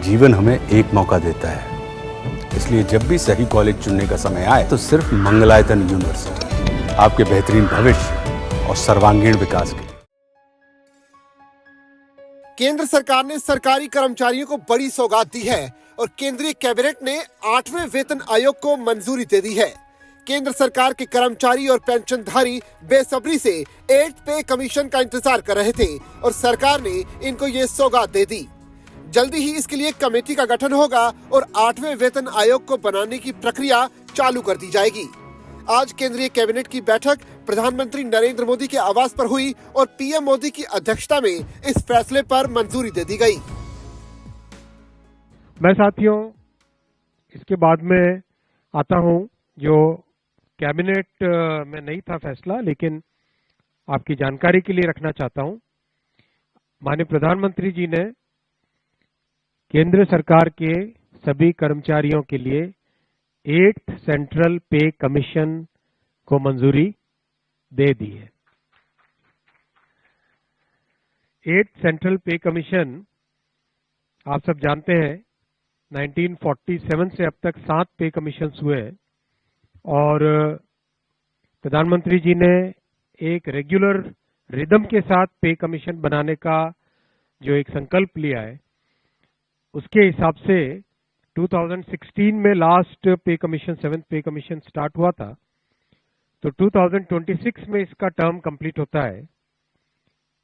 जीवन हमें एक मौका देता है, इसलिए जब भी सही कॉलेज चुनने का समय आए तो सिर्फ मंगलायतन यूनिवर्सिटी आपके बेहतरीन भविष्य और सर्वांगीण विकास के लिए। केंद्र सरकार ने सरकारी कर्मचारियों को बड़ी सौगात दी है और केंद्रीय कैबिनेट ने 8वें वेतन आयोग को मंजूरी दे दी है। केंद्र सरकार के कर्मचारी और पेंशनधारी बेसब्री से 8th पे कमीशन का इंतजार कर रहे थे और सरकार ने इनको ये सौगात दे दी। जल्दी ही इसके लिए कमेटी का गठन होगा और 8वें वेतन आयोग को बनाने की प्रक्रिया चालू कर दी जाएगी। आज केंद्रीय कैबिनेट की बैठक प्रधानमंत्री नरेंद्र मोदी के आवास पर हुई और पीएम मोदी की अध्यक्षता में इस फैसले पर मंजूरी दे दी गई। मैं साथियों इसके बाद में आता हूं, जो कैबिनेट में नहीं था फैसला, लेकिन आपकी जानकारी के लिए रखना चाहता हूं। माननीय प्रधानमंत्री जी ने केंद्र सरकार के सभी कर्मचारियों के लिए 8th सेंट्रल पे कमीशन को मंजूरी दे दी है। 8th सेंट्रल पे कमीशन आप सब जानते हैं 1947 से अब तक 7 पे कमीशन हुए हैं और प्रधानमंत्री जी ने एक रेगुलर रिदम के साथ पे कमीशन बनाने का जो एक संकल्प लिया है, उसके हिसाब से 2016 में लास्ट पे कमीशन 7th पे कमीशन स्टार्ट हुआ था, तो 2026 में इसका टर्म कंप्लीट होता है।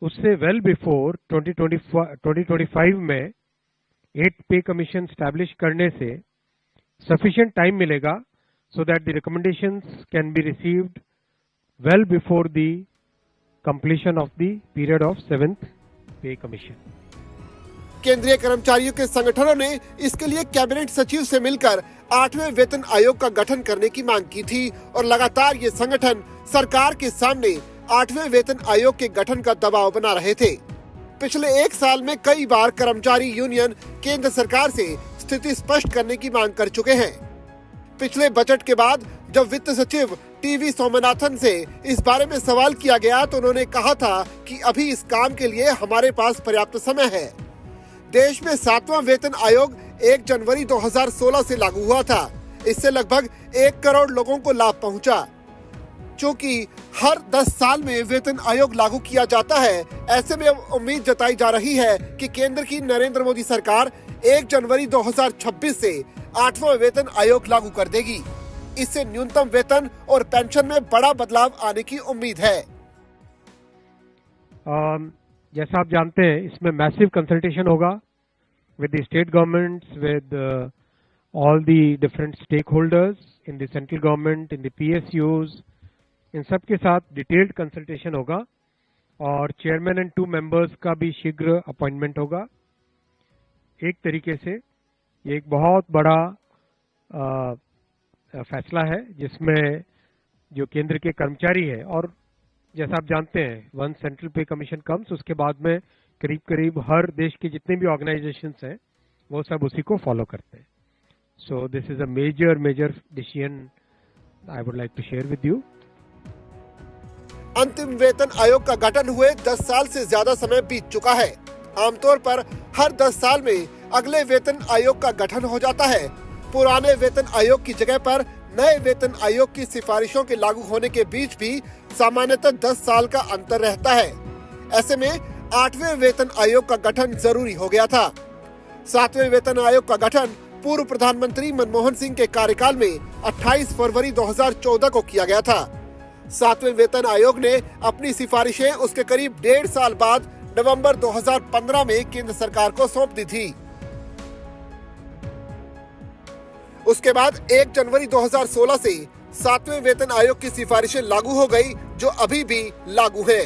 उससे वेल बिफोर 2025 में 8th पे कमीशन स्टैब्लिश करने से सफिशिएंट टाइम मिलेगा so that the recommendations can be received well before the completion of the period of 7th pay commission. केंद्रीय कर्मचारियों के संगठनों ने इसके लिए कैबिनेट सचिव से मिलकर 8वें वेतन आयोग का गठन करने की मांग की थी और लगातार ये संगठन सरकार के सामने 8वें वेतन आयोग के गठन का दबाव बना रहे थे। पिछले 1 साल में कई बार कर्मचारी यूनियन केंद्र सरकार से स्थिति स्पष्ट करने की मांग कर चुके हैं। पिछले बजट के बाद जब वित्त सचिव टीवी सोमनाथन से इस बारे में सवाल किया गया तो उन्होंने कहा था कि अभी इस काम के लिए हमारे पास पर्याप्त समय है। देश में 7वां वेतन आयोग 1 जनवरी 2016 से लागू हुआ था। इससे लगभग 1 करोड़ लोगों को लाभ पहुंचा। चूँकि हर 10 साल में वेतन आयोग लागू किया जाता है, ऐसे में अब उम्मीद जताई जा रही है कि केंद्र की नरेंद्र मोदी सरकार 1 जनवरी 2026 से 8वां वेतन आयोग लागू कर देगी। इससे न्यूनतम वेतन और पेंशन में बड़ा बदलाव आने की उम्मीद है। जैसा आप जानते हैं, इसमें मैसिव कंसल्टेशन होगा with the state governments, with all the different stakeholders in the central government, in the PSUs, इन सब के साथ डिटेल्ड कंसल्टेशन होगा और चेयरमैन एंड 2 मेंबर्स का भी शीघ्र अपॉइंटमेंट होगा। एक तरीके से ये एक बहुत बड़ा फैसला है जिसमें जो केंद्र के कर्मचारी है, और जैसा आप जानते हैं वन सेंट्रल पे कमीशन कम्स, उसके बाद में करीब करीब हर देश के जितने भी ऑर्गेनाइजेशंस हैं वो सब उसी को फॉलो करते हैं। So this is a major decision I would like to share with you. अंतिम वेतन आयोग का गठन हुए 10 साल से ज्यादा समय बीत चुका है। आमतौर पर हर 10 साल में अगले वेतन आयोग का गठन हो जाता है। पुराने वेतन आयोग की जगह पर नए वेतन आयोग की सिफारिशों के लागू होने के बीच भी सामान्यतः 10 साल का अंतर रहता है। ऐसे में 8वें वेतन आयोग का गठन जरूरी हो गया था। 7वें वेतन आयोग का गठन पूर्व प्रधानमंत्री मनमोहन सिंह के कार्यकाल में 28 फरवरी 2014 को किया गया था। 7वें वेतन आयोग ने अपनी सिफारिशें उसके करीब 1.5 साल बाद नवंबर 2015 में केंद्र सरकार को सौंप दी थी। उसके बाद 1 जनवरी 2016 से 7वें वेतन आयोग की सिफारिशें लागू हो गई, जो अभी भी लागू है।